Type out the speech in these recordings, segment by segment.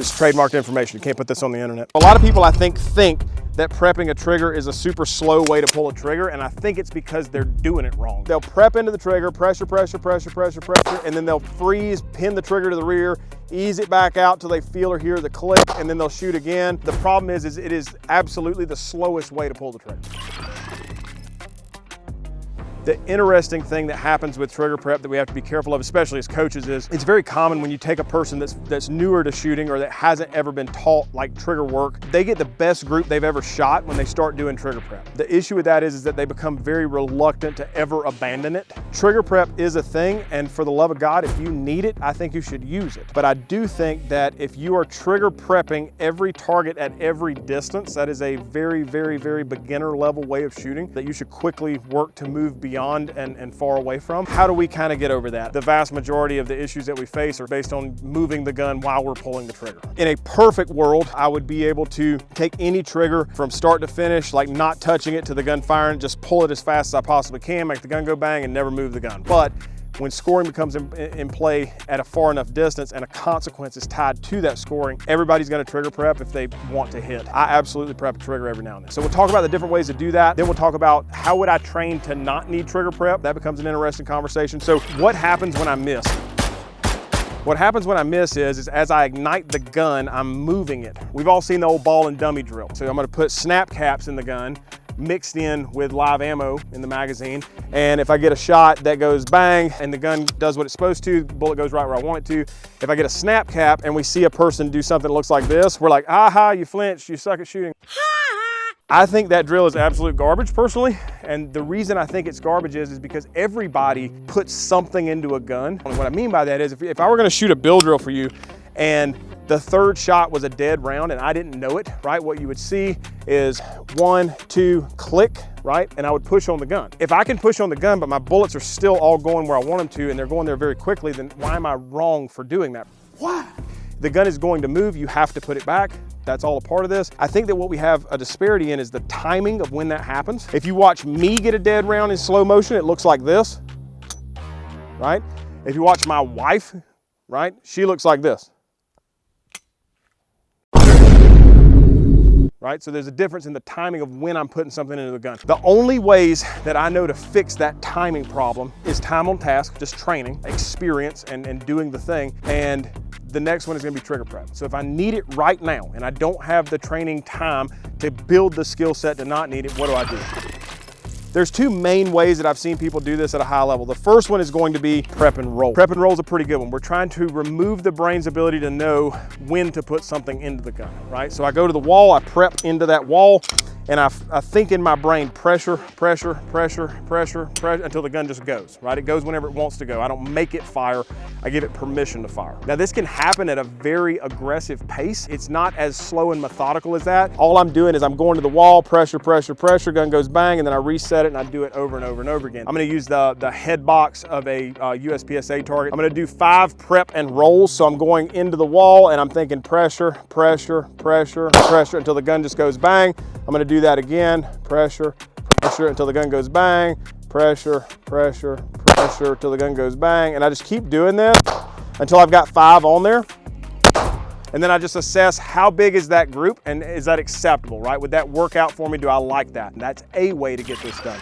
It's trademarked information. You can't put this on the internet. A lot of people, I think that prepping a trigger is a super slow way to pull a trigger, and I think it's because they're doing it wrong. They'll prep into the trigger, pressure, and then they'll freeze, pin the trigger to the rear, ease it back out till they feel or hear the click, and then they'll shoot again. The problem is it is absolutely the slowest way to pull the trigger. The interesting thing that happens with trigger prep that we have to be careful of, especially as coaches, is it's very common when you take a person that's newer to shooting or that hasn't ever been taught like trigger work, they get the best group they've ever shot when they start doing trigger prep. The issue with that is that they become very reluctant to ever abandon it. Trigger prep is a thing, and for the love of God, if you need it, I think you should use it. But I do think that if you are trigger prepping every target at every distance, that is a very, very, very beginner level way of shooting that you should quickly work to move beyond and far away from. How do we kind of get over that? The vast majority of the issues that we face are based on moving the gun while we're pulling the trigger. In a perfect world, I would be able to take any trigger from start to finish, like not touching it to the gun firing, just pull it as fast as I possibly can, make the gun go bang, and never move the gun. But when scoring becomes in play at a far enough distance and a consequence is tied to that scoring, everybody's gonna trigger prep if they want to hit. I absolutely prep a trigger every now and then. So we'll talk about the different ways to do that. Then we'll talk about how would I train to not need trigger prep. That becomes an interesting conversation. So what happens when I miss? What happens when I miss is as I ignite the gun, I'm moving it. We've all seen the old ball and dummy drill. So I'm gonna put snap caps in the gun, mixed in with live ammo in the magazine. And if I get a shot that goes bang and the gun does what it's supposed to, the bullet goes right where I want it to. If I get a snap cap and we see a person do something that looks like this, we're like, aha, you flinched, you suck at shooting. I think that drill is absolute garbage personally. And the reason I think it's garbage is because everybody puts something into a gun. And what I mean by that is if I were gonna shoot a bill drill for you and the third shot was a dead round and I didn't know it, right? What you would see is 1, 2, click, right? And I would push on the gun. If I can push on the gun, but my bullets are still all going where I want them to and they're going there very quickly, then why am I wrong for doing that? Why? The gun is going to move, you have to put it back. That's all a part of this. I think that what we have a disparity in is the timing of when that happens. If you watch me get a dead round in slow motion, it looks like this, right? If you watch my wife, right? She looks like this. Right? So there's a difference in the timing of when I'm putting something into the gun. The only ways that I know to fix that timing problem is time on task, just training, experience, and doing the thing. And the next one is gonna be trigger prep. So if I need it right now and I don't have the training time to build the skill set to not need it, what do I do? There's two main ways that I've seen people do this at a high level. The first one is going to be prep and roll. Prep and roll is a pretty good one. We're trying to remove the brain's ability to know when to put something into the gun, right? So I go to the wall, I prep into that wall, and I think in my brain, pressure, pressure, pressure, pressure, pressure, until the gun just goes, right? It goes whenever it wants to go. I don't make it fire, I give it permission to fire. Now this can happen at a very aggressive pace. It's not as slow and methodical as that. All I'm doing is I'm going to the wall, pressure, pressure, pressure, gun goes bang, and then I reset it and I do it over and over and over again. I'm gonna use the head box of a USPSA target. I'm gonna do 5 prep and rolls. So I'm going into the wall and I'm thinking pressure, pressure, pressure, pressure, until the gun just goes bang. I'm gonna do that again, pressure, pressure, until the gun goes bang, pressure, pressure, pressure, until the gun goes bang. And I just keep doing this until I've got 5 on there. And then I just assess how big is that group and is that acceptable, right? Would that work out for me? Do I like that? And that's a way to get this done.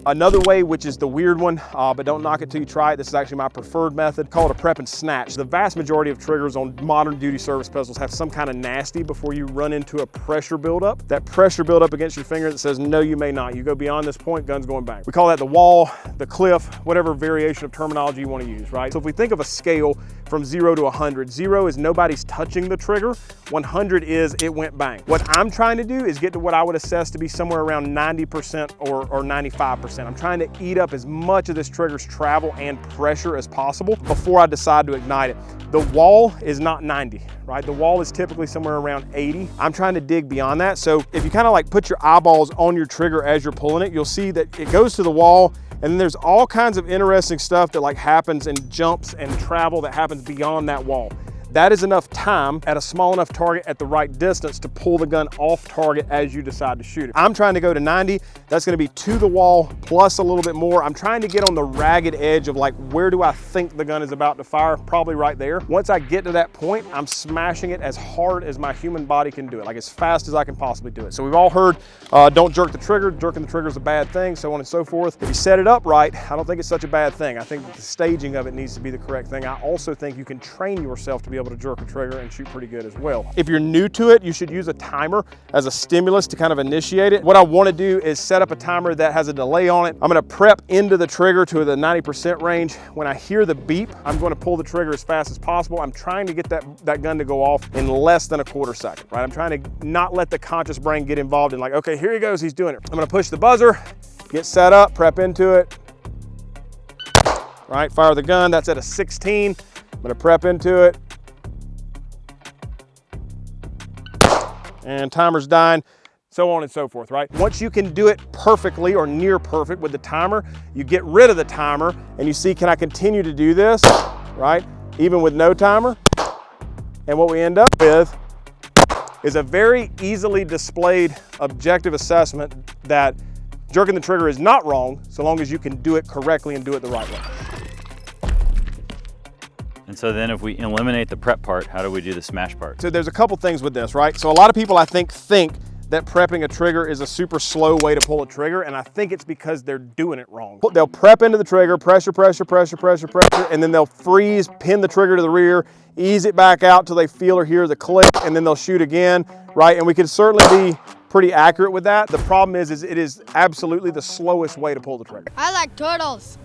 Another way, which is the weird one, but don't knock it till you try it. This is actually my preferred method, called a prep and snatch. The vast majority of triggers on modern duty service pistols have some kind of nasty before you run into a pressure buildup. That pressure buildup against your finger that says, no, you may not. You go beyond this point, gun's going bang. We call that the wall, the cliff, whatever variation of terminology you want to use, right? So if we think of a scale from 0 to 100, 0 is nobody's touching the trigger, 100 is it went bang. What I'm trying to do is get to what I would assess to be somewhere around 90% or 95%. I'm trying to eat up as much of this trigger's travel and pressure as possible before I decide to ignite it. The wall is not 90, right? The wall is typically somewhere around 80. I'm trying to dig beyond that. So if you kind of like put your eyeballs on your trigger as you're pulling it, you'll see that it goes to the wall, and then there's all kinds of interesting stuff that like happens and jumps and travel that happens beyond that wall. That is enough time at a small enough target at the right distance to pull the gun off target as you decide to shoot it. I'm trying to go to 90. That's gonna be to the wall plus a little bit more. I'm trying to get on the ragged edge of like, where do I think the gun is about to fire? Probably right there. Once I get to that point, I'm smashing it as hard as my human body can do it, like as fast as I can possibly do it. So we've all heard, don't jerk the trigger. Jerking the trigger is a bad thing, so on and so forth. If you set it up right, I don't think it's such a bad thing. I think that the staging of it needs to be the correct thing. I also think you can train yourself to be able to jerk a trigger and shoot pretty good as well. If you're new to it, you should use a timer as a stimulus to kind of initiate it. What I want to do is set up a timer that has a delay on it. I'm going to prep into the trigger to the 90% range. When I hear the beep, I'm going to pull the trigger as fast as possible. I'm trying to get that gun to go off in less than a quarter second, right? I'm trying to not let the conscious brain get involved in like, okay, here he goes, he's doing it. I'm going to push the buzzer, get set up, prep into it, right? Fire the gun, that's at a 16. I'm gonna prep into it. And timer's dying, so on and so forth, right? Once you can do it perfectly or near perfect with the timer, you get rid of the timer and you see, can I continue to do this, right? Even with no timer. And what we end up with is a very easily displayed objective assessment that jerking the trigger is not wrong, so long as you can do it correctly and do it the right way. And so then if we eliminate the prep part, how do we do the smash part? So there's a couple things with this, right? So a lot of people I think that prepping a trigger is a super slow way to pull a trigger, and I think it's because they're doing it wrong. They'll prep into the trigger, pressure, pressure, pressure, pressure, pressure, and then they'll freeze, pin the trigger to the rear, ease it back out till they feel or hear the click, and then they'll shoot again, right? And we can certainly be pretty accurate with that. The problem is it is absolutely the slowest way to pull the trigger. I like turtles.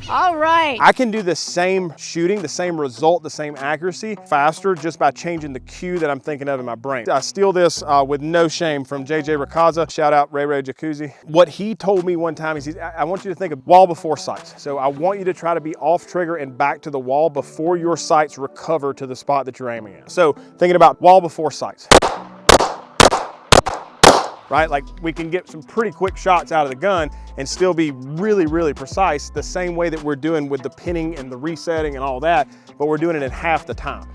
All right. I can do the same shooting, the same result, the same accuracy faster just by changing the cue that I'm thinking of in my brain. I steal this with no shame from JJ Rakaza. Shout out Ray Ray Jacuzzi. What he told me one time is, I want you to think of wall before sights. So I want you to try to be off trigger and back to the wall before your sights recover to the spot that you're aiming at. So thinking about wall before sights. Right? Like we can get some pretty quick shots out of the gun and still be really, really precise the same way that we're doing with the pinning and the resetting and all that, but we're doing it in half the time.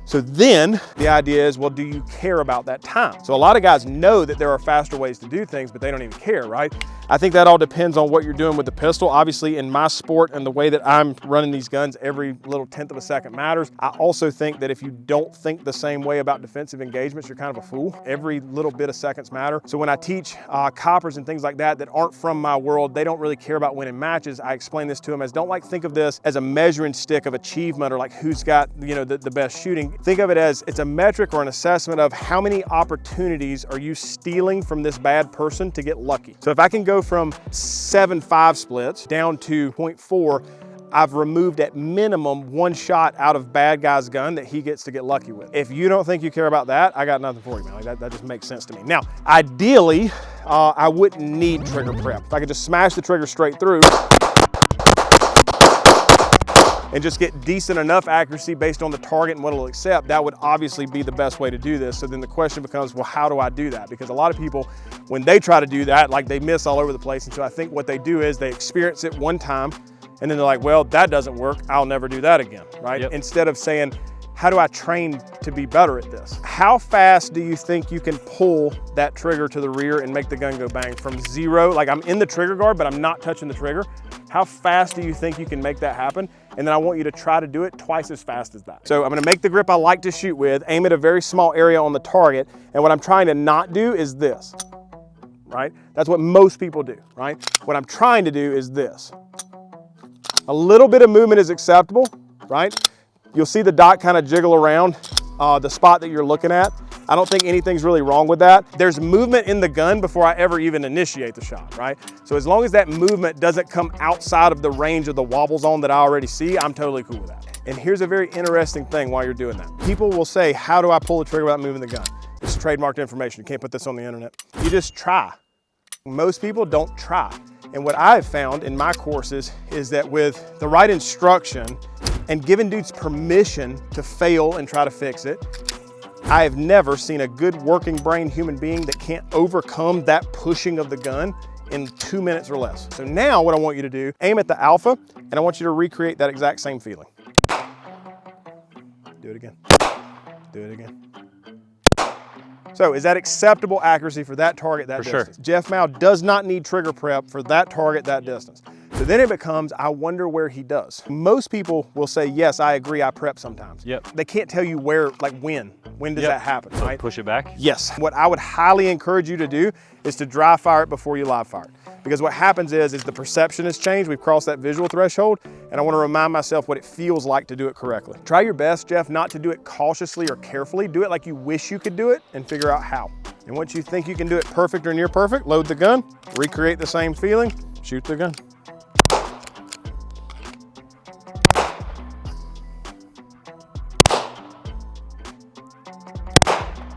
So then the idea is, well, do you care about that time? So a lot of guys know that there are faster ways to do things, but they don't even care, right? I think that all depends on what you're doing with the pistol. Obviously in my sport and the way that I'm running these guns, every little 1/10 of a second matters. I also think that if you don't think the same way about defensive engagements, you're kind of a fool. Every little bit of seconds matter. So when I teach coppers and things like that aren't from my world, they don't really care about winning matches. I explain this to them as, don't like think of this as a measuring stick of achievement or like who's got, you know, the best shooting. Think of it as it's a metric or an assessment of how many opportunities are you stealing from this bad person to get lucky. So if I can go from 7 5 splits down to 0.4, I've removed at minimum 1 shot out of bad guy's gun that he gets to get lucky with. If you don't think you care about that, I got nothing for you, man. Like that just makes sense to me. Now, ideally, I wouldn't need trigger prep. If I could just smash the trigger straight through and just get decent enough accuracy based on the target and what it'll accept, that would obviously be the best way to do this. So then the question becomes, well, how do I do that? Because a lot of people, when they try to do that, like they miss all over the place. And so I think what they do is they experience it one time and then they're like, well, that doesn't work, I'll never do that again, right? Yep. Instead of saying, how do I train to be better at this? How fast do you think you can pull that trigger to the rear and make the gun go bang from 0? Like I'm in the trigger guard, but I'm not touching the trigger. How fast do you think you can make that happen? And then I want you to try to do it twice as fast as that. So I'm gonna make the grip I like to shoot with, aim at a very small area on the target, and what I'm trying to not do is this, right? That's what most people do, right? What I'm trying to do is this. A little bit of movement is acceptable, right? You'll see the dot kind of jiggle around the spot that you're looking at. I don't think anything's really wrong with that. There's movement in the gun before I ever even initiate the shot, right? So as long as that movement doesn't come outside of the range of the wobble zone that I already see, I'm totally cool with that. And here's a very interesting thing while you're doing that. People will say, how do I pull the trigger without moving the gun? It's trademarked information. You can't put this on the internet. You just try. Most people don't try. And what I've found in my courses is that with the right instruction and giving dudes permission to fail and try to fix it, I have never seen a good working brain human being that can't overcome that pushing of the gun in 2 minutes or less. So now what I want you to do, aim at the alpha, and I want you to recreate that exact same feeling. Do it again. Do it again. So is that acceptable accuracy for that target, that distance? Sure. Jeff Mao does not need trigger prep for that target, that distance. So then it becomes, I wonder where he does. Most people will say, yes, I agree, I prep sometimes. Yep. They can't tell you where, like when. When does that happen, So right? push it back? Yes. What I would highly encourage you to do is to dry fire it before you live fire it. Because what happens is the perception has changed. We've crossed that visual threshold, and I want to remind myself what it feels like to do it correctly. Try your best, Jeff, not to do it cautiously or carefully. Do it like you wish you could do it and figure out how. And once you think you can do it perfect or near perfect, load the gun, recreate the same feeling, shoot the gun.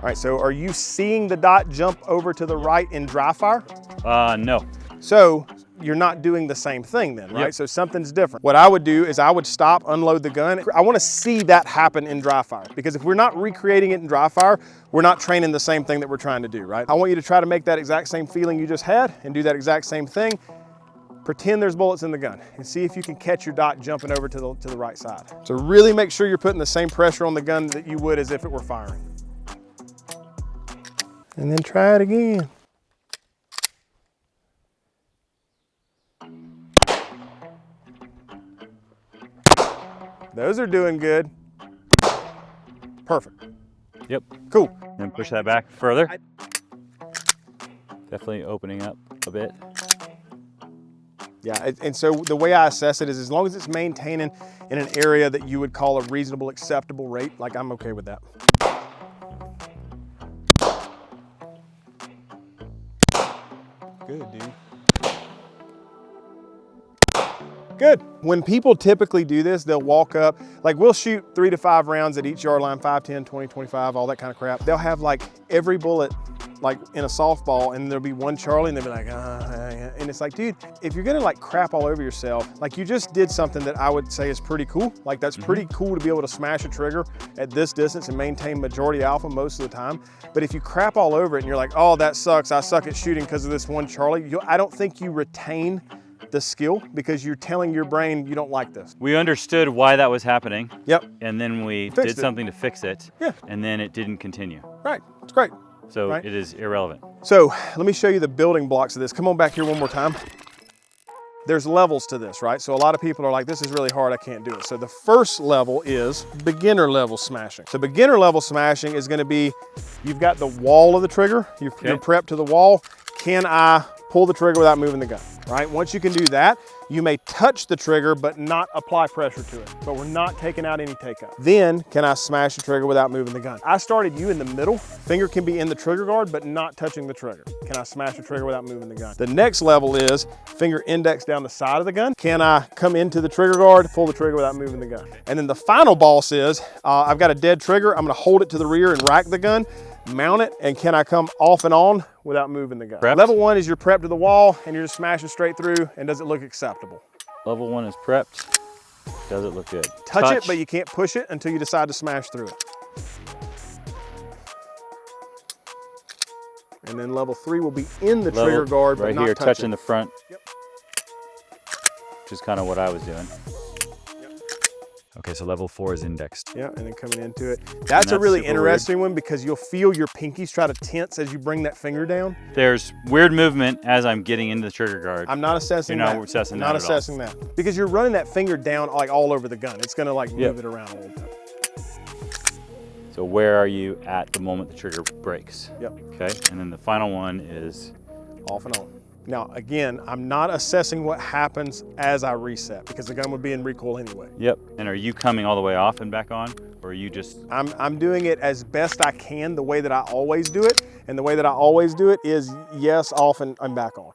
All right, so are you seeing the dot jump over to the right in dry fire? No. So you're not doing the same thing then, right? Yep. So something's different. What I would do is I would stop, unload the gun. I want to see that happen in dry fire, because if we're not recreating it in dry fire, we're not training the same thing that we're trying to do, right? I want you to try to make that exact same feeling you just had and do that exact same thing. Pretend there's bullets in the gun and see if you can catch your dot jumping over to the right side. So really make sure you're putting the same pressure on the gun that you would as if it were firing. And then try it again. Those are doing good. Perfect. Yep. Cool. Then push that back further. Definitely opening up a bit. Yeah, and so the way I assess it is as long as it's maintaining in an area that you would call a reasonable, acceptable rate, like I'm okay with that. Good, dude. Good. When people typically do this, they'll walk up, like we'll shoot 3 to 5 rounds at each yard line, 5, 10, 20, 25, all that kind of crap. They'll have like every bullet like in a softball, and there'll be one Charlie, and they'll be like, and it's like, dude, if you're gonna like crap all over yourself, like you just did something that I would say is pretty cool. Like that's pretty cool to be able to smash a trigger at this distance and maintain majority alpha most of the time. But if you crap all over it and you're like, oh, that sucks, I suck at shooting because of this one Charlie, I don't think you retain the skill because you're telling your brain you don't like this. We understood why that was happening. Yep. And then we Fixed did something to fix it. Yeah. And then it didn't continue. Right, it's great. So Right. it is irrelevant. So let me show you the building blocks of this. Come on back here one more time. There's levels to this, right? So a lot of people are like, this is really hard, I can't do it. So the first level is beginner level smashing. So beginner level smashing is gonna be, you've got the wall of the trigger, you're prepped to the wall. Can I pull the trigger without moving the gun, right? Once you can do that, you may touch the trigger but not apply pressure to it, but we're not taking out any takeout. Then, can I smash the trigger without moving the gun? I started you in the middle. Finger can be in the trigger guard but not touching the trigger. Can I smash the trigger without moving the gun? The next level is finger index down the side of the gun. Can I come into the trigger guard, pull the trigger without moving the gun? And then the final boss is, I've got a dead trigger, I'm gonna hold it to the rear and rack the gun, mount it, and can I come off and on without moving the gun? Prepped. Level 1 is you're prepped to the wall and you're just smashing straight through, and does it look acceptable? Level 1 is prepped. Does it look good? Touch it, but you can't push it until you decide to smash through it. And then level 3 will be in the trigger guard, but right not here, touching it. the front. Yep. Which is kind of what I was doing. Yep. Okay, so level 4 is indexed. Yeah, and then coming into it. That's a really interesting one because you'll feel your pinkies try to tense as you bring that finger down. There's weird movement as I'm getting into the trigger guard. I'm not assessing You're that. not assessing I'm that not at all. assessing that. Because you're running that finger down like all over the gun. It's gonna like move it around a little bit. So where are you at the moment the trigger breaks? Yep. Okay, and then the final one is Off and on. Now, again, I'm not assessing what happens as I reset because the gun would be in recoil anyway. Yep. And are you coming all the way off and back on, or are you just? I'm doing it as best I can the way that I always do it. And the way that I always do it is yes, off, and I'm back on.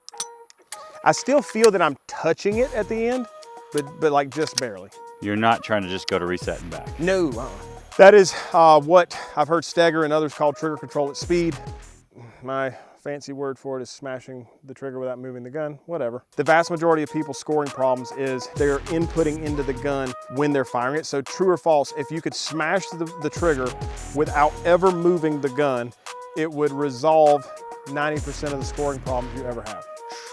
I still feel that I'm touching it at the end, but like just barely. You're not trying to just go to reset and back. No. That is what I've heard Steger and others call trigger control at speed. My fancy word for it is smashing the trigger without moving the gun, whatever. The vast majority of people's scoring problems is they're inputting into the gun when they're firing it. So true or false, if you could smash the trigger without ever moving the gun, it would resolve 90% of the scoring problems you ever have.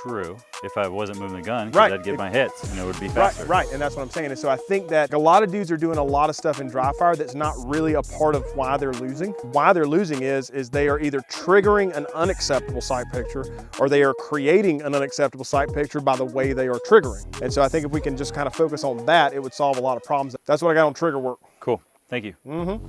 true if I wasn't moving the gun, because I'd get my hits and it would be faster. Right, and that's what I'm saying. And so I think that a lot of dudes are doing a lot of stuff in dry fire that's not really a part of why they're losing. Why they're losing is they are either triggering an unacceptable sight picture or they are creating an unacceptable sight picture by the way they are triggering. And so I think if we can just kind of focus on that, it would solve a lot of problems. That's what I got on trigger work. Cool, thank you. Mm-hmm.